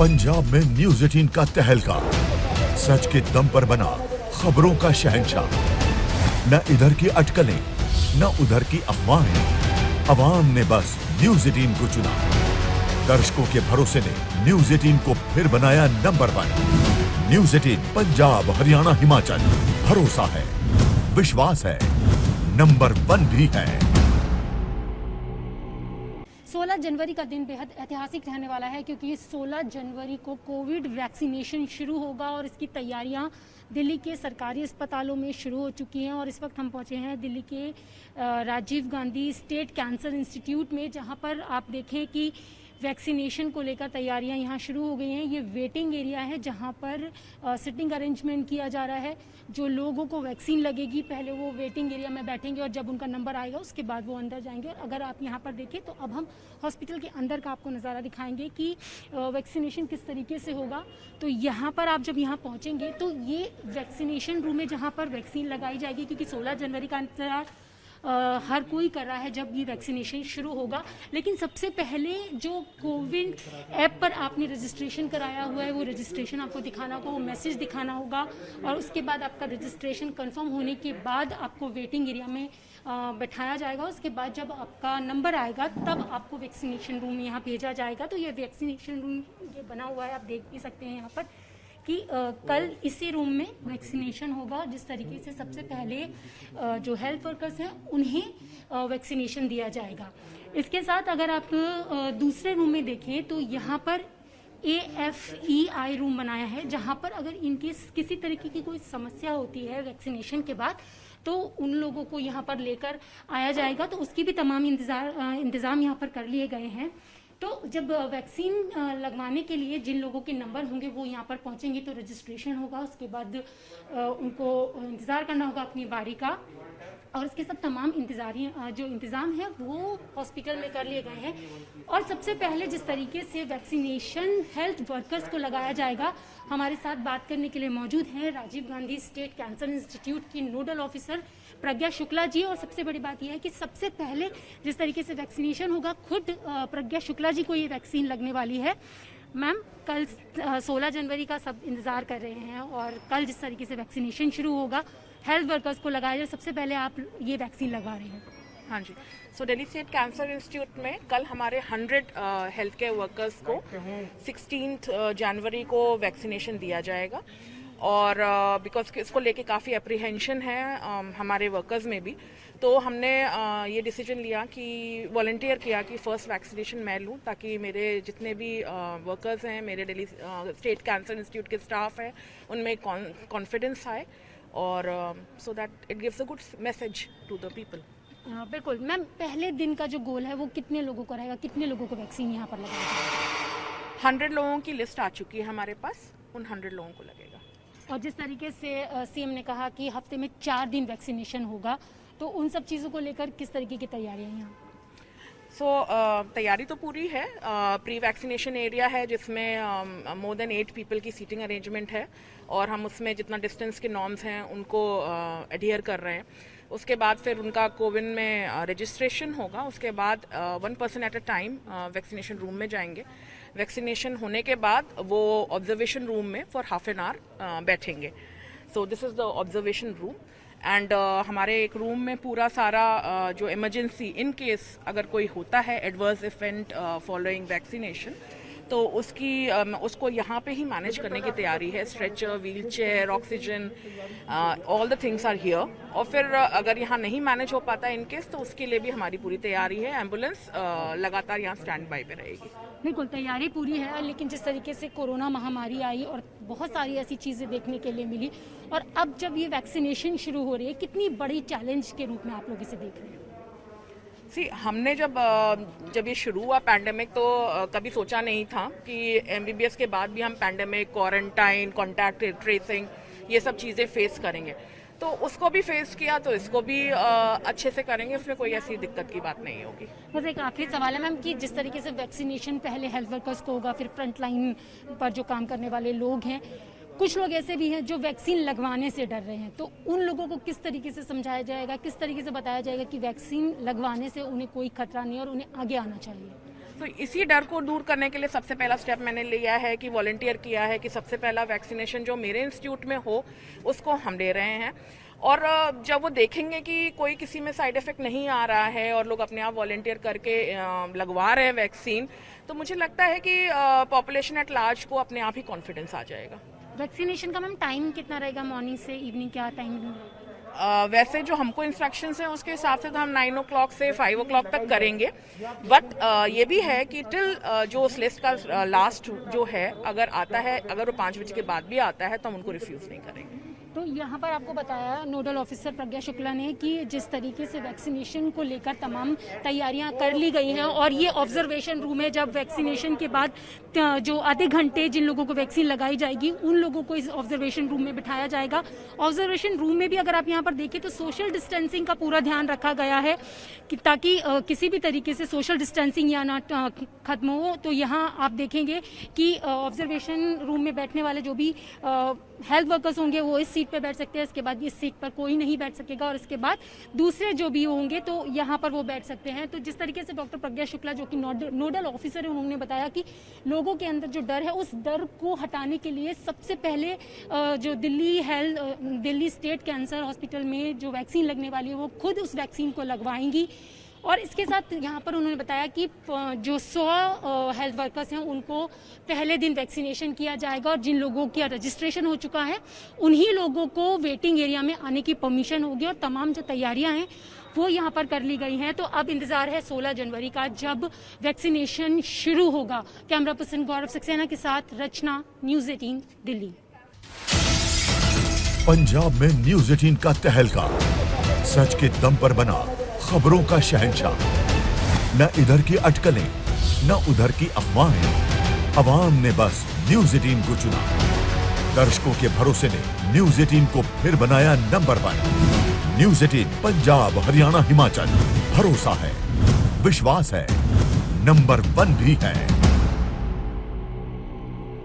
पंजाब में न्यूज़ 18 का तहलका, सच के दम पर बना खबरों का शहंशाह। न इधर की अटकलें, न उधर की अफवाहें, अवाम ने बस न्यूज़ 18 को चुना। दर्शकों के भरोसे ने न्यूज़ 18 को फिर बनाया नंबर 1। न्यूज़ 18 पंजाब, हरियाणा, हिमाचल, भरोसा है, विश्वास है, नंबर 1 भी है। 16 जनवरी का दिन बेहद ऐतिहासिक रहने वाला है, क्योंकि 16 जनवरी को कोविड वैक्सीनेशन शुरू होगा और इसकी तैयारियां दिल्ली के सरकारी अस्पतालों में शुरू हो चुकी हैं। और इस वक्त हम पहुंचे हैं दिल्ली के Rajiv Gandhi state cancer institute में, जहां पर आप देखें कि वैक्सीनेशन को लेकर तैयारियां यहां शुरू हो गई हैं। ये वेटिंग एरिया है जहां पर सिटिंग अरेंजमेंट किया जा रहा है। जो लोगों को वैक्सीन लगेगी पहले वो वेटिंग एरिया में बैठेंगे और जब उनका नंबर आएगा उसके बाद वो अंदर जाएंगे। और अगर आप यहाँ पर देखें तो अब हम हॉस्पिटल के अंदर का आपको नज़ारा दिखाएंगे कि वैक्सीनेशन किस तरीके से होगा। तो यहाँ पर आप जब यहाँ पहुँचेंगे तो ये वैक्सीनेशन रूम है जहाँ पर वैक्सीन लगाई जाएगी, क्योंकि 16 जनवरी का इंतजार हर कोई कर रहा है जब ये वैक्सीनेशन शुरू होगा। लेकिन सबसे पहले जो कोविन ऐप पर आपने रजिस्ट्रेशन कराया हुआ है वो रजिस्ट्रेशन आपको दिखाना होगा, वो मैसेज दिखाना होगा। और उसके बाद आपका रजिस्ट्रेशन कंफर्म होने के बाद आपको वेटिंग एरिया में बैठाया जाएगा। उसके बाद जब आपका नंबर आएगा तब आपको वैक्सीनेशन रूम में यहाँ भेजा जाएगा। तो ये वैक्सीनेशन रूम ये बना हुआ है, आप देख भी सकते हैं यहाँ पर कि कल इसी रूम में वैक्सीनेशन होगा। जिस तरीके से सबसे पहले जो हेल्थ वर्कर्स हैं उन्हें वैक्सीनेशन दिया जाएगा। इसके साथ अगर आप दूसरे रूम में देखें तो यहाँ पर AFEI रूम बनाया है, जहाँ पर अगर इनकेस किसी तरीके की कोई समस्या होती है वैक्सीनेशन के बाद तो उन लोगों को यहाँ पर लेकर आया जाएगा। तो उसकी भी तमाम इंतज़ाम यहाँ पर कर लिए गए हैं। तो जब वैक्सीन लगवाने के लिए जिन लोगों के नंबर होंगे वो यहाँ पर पहुँचेंगे तो रजिस्ट्रेशन होगा। उसके बाद उनको इंतज़ार करना होगा अपनी बारी का। और इसके सब तमाम जो इंतज़ाम है वो हॉस्पिटल में कर लिए गए हैं। और सबसे पहले जिस तरीके से वैक्सीनेशन हेल्थ वर्कर्स को लगाया जाएगा, हमारे साथ बात करने के लिए मौजूद हैं Rajiv Gandhi state cancer institute की नोडल ऑफिसर प्रज्ञा शुक्ला जी। और सबसे बड़ी बात यह है कि सबसे पहले जिस तरीके से वैक्सीनेशन होगा खुद प्रज्ञा शुक्ला जी को ये वैक्सीन लगने वाली है। मैम, कल 16 जनवरी का सब इंतज़ार कर रहे हैं और कल जिस तरीके से वैक्सीनेशन शुरू होगा हेल्थ वर्कर्स को लगाया जाए, सबसे पहले आप ये वैक्सीन लगा रहे हैं। हाँ जी, सो दिल्ली स्टेट कैंसर इंस्टीट्यूट में कल हमारे 100 हेल्थ केयर वर्कर्स को 16 जनवरी को वैक्सीनेशन दिया जाएगा। और बिकॉज इसको लेके काफ़ी अप्रीहेंशन है हमारे वर्कर्स में भी, तो हमने ये डिसीजन लिया कि वॉलंटियर किया कि फ़र्स्ट वैक्सीनेशन मैं लूँ, ताकि मेरे जितने भी वर्कर्स हैं, मेरे दिल्ली स्टेट कैंसर इंस्टीट्यूट के स्टाफ हैं, उनमें कॉन्फिडेंस आए और so that it gives a good message to the people. बिल्कुल मैम, पहले दिन का जो गोल है वो कितने लोगों को रहेगा, कितने लोगों को वैक्सीन यहाँ पर लगाया जाएगा? 100 लोगों की लिस्ट आ चुकी है हमारे पास, उन 100 लोगों को लगेगा। और जिस तरीके से सीएम ने कहा कि हफ्ते में 4 दिन वैक्सीनेशन होगा, तो उन सब चीज़ों को लेकर किस तरीके की तैयारियां हैं यहाँ? तैयारी तो पूरी है। प्री वैक्सीनेशन एरिया है जिसमें मोर देन 8 पीपल की सीटिंग अरेंजमेंट है और हम उसमें जितना डिस्टेंस के नॉर्म्स हैं उनको एडहियर कर रहे हैं। उसके बाद फिर उनका कोविन में रजिस्ट्रेशन होगा। उसके बाद 1 person at a time vaccination room में जाएंगे। वैक्सीनेशन होने के बाद वो ऑब्जर्वेशन रूम में फॉर हाफ एन आवर बैठेंगे। So this is the observation room. And हमारे एक रूम में पूरा सारा जो इमरजेंसी इन केस अगर कोई होता है एडवर्स इवेंट फॉलोइंग वैक्सीनेशन, तो उसको यहाँ पे ही मैनेज करने की तैयारी है। Stretcher, wheelchair, oxygen, all the things are here. और फिर अगर यहाँ नहीं मैनेज हो पाता इन केस तो उसके लिए भी हमारी पूरी तैयारी है। एम्बुलेंस लगातार यहाँ स्टैंड बाई पे रहेगी। बिल्कुल, तैयारी पूरी है। लेकिन जिस तरीके से कोरोना महामारी आई और बहुत सारी ऐसी चीज़ें देखने के लिए मिली, और अब जब ये वैक्सीनेशन शुरू हो रही है, कितनी बड़ी चैलेंज के रूप में आप लोग इसे देख रहे हैं? हमने जब ये शुरू हुआ पैंडेमिक तो कभी सोचा नहीं था कि MBBS के बाद भी हम पैंडेमिक, क्वारंटाइन, कॉन्टैक्ट ट्रेसिंग ये सब चीज़ें फेस करेंगे। तो उसको भी फेस किया तो इसको भी अच्छे से करेंगे, उसमें कोई ऐसी दिक्कत की बात नहीं होगी। बस एक आखिरी सवाल है मैम कि जिस तरीके से वैक्सीनेशन पहले हेल्थ वर्कर्स को होगा, फिर फ्रंट लाइन पर जो काम करने वाले लोग हैं, कुछ लोग ऐसे भी हैं जो वैक्सीन लगवाने से डर रहे हैं, तो उन लोगों को किस तरीके से समझाया जाएगा, किस तरीके से बताया जाएगा कि वैक्सीन लगवाने से उन्हें कोई खतरा नहीं और उन्हें आगे आना चाहिए? तो इसी डर को दूर करने के लिए सबसे पहला स्टेप मैंने लिया है कि वॉलंटियर किया है कि सबसे पहला वैक्सीनेशन जो मेरे इंस्टीट्यूट में हो उसको हम दे रहे हैं। और जब वो देखेंगे कि कोई किसी में साइड इफेक्ट नहीं आ रहा है और लोग अपने आप वॉलंटियर करके लगवा रहे हैं वैक्सीन, तो मुझे लगता है कि पॉपुलेशन एट लार्ज को अपने आप ही कॉन्फिडेंस आ जाएगा। वैक्सीनेशन का मैम टाइम कितना रहेगा, मॉर्निंग से इवनिंग क्या टाइम? वैसे जो हमको इंस्ट्रक्शंस हैं उसके हिसाब से तो हम 9 o'clock से 5 o'clock तक करेंगे, बट ये भी है कि टिल जो उस लिस्ट का लास्ट जो है अगर आता है, अगर वो 5 बजे के बाद भी आता है तो हम उनको रिफ्यूज़ नहीं करेंगे। तो यहाँ पर आपको बताया नोडल ऑफिसर प्रज्ञा शुक्ला ने कि जिस तरीके से वैक्सीनेशन को लेकर तमाम तैयारियां कर ली गई हैं और ये ऑब्जर्वेशन रूम है, जब वैक्सीनेशन के बाद जो आधे घंटे जिन लोगों को वैक्सीन लगाई जाएगी उन लोगों को इस ऑब्जर्वेशन रूम में बिठाया जाएगा। ऑब्जर्वेशन रूम में भी अगर आप यहाँ पर देखें तो सोशल डिस्टेंसिंग का पूरा ध्यान रखा गया है कि ताकि किसी भी तरीके से सोशल डिस्टेंसिंग या ना खत्म हो। तो यहाँ आप देखेंगे कि ऑब्जर्वेशन रूम में बैठने वाले जो भी हेल्थ वर्कर्स होंगे वो इस सीट पे बैठ सकते हैं, इसके बाद इस सीट पर कोई नहीं बैठ सकेगा और इसके बाद दूसरे जो भी होंगे तो यहाँ पर वो बैठ सकते हैं। तो जिस तरीके से डॉक्टर प्रज्ञा शुक्ला जो कि नोडल ऑफिसर है उन्होंने बताया कि लोगों के अंदर जो डर है उस डर को हटाने के लिए सबसे पहले जो दिल्ली स्टेट कैंसर हॉस्पिटल में जो वैक्सीन लगने वाली है वो खुद उस वैक्सीन को लगवाएंगी। और इसके साथ यहाँ पर उन्होंने बताया कि जो 100 हेल्थ वर्कर्स हैं उनको पहले दिन वैक्सीनेशन किया जाएगा और जिन लोगों का रजिस्ट्रेशन हो चुका है उन्हीं लोगों को वेटिंग एरिया में आने की परमिशन होगी और तमाम जो तैयारियां हैं वो यहाँ पर कर ली गई हैं। तो अब इंतजार है 16 जनवरी का जब वैक्सीनेशन शुरू होगा। कैमरा पर्सन गौरव सक्सेना के साथ रचना, न्यूज़ 18 दिल्ली। पंजाब में न्यूज़ 18 का तहलका, सच के दम पर बना खबरों का शहंशाह। न इधर की अटकलें न उधर की अफवाहें, अवाम ने बस न्यूज़ 18 को चुना। दर्शकों के भरोसे ने न्यूज़ 18 को फिर बनाया नंबर 1। न्यूज़ 18 पंजाब, हरियाणा, हिमाचल, भरोसा है, विश्वास है, नंबर 1 भी है।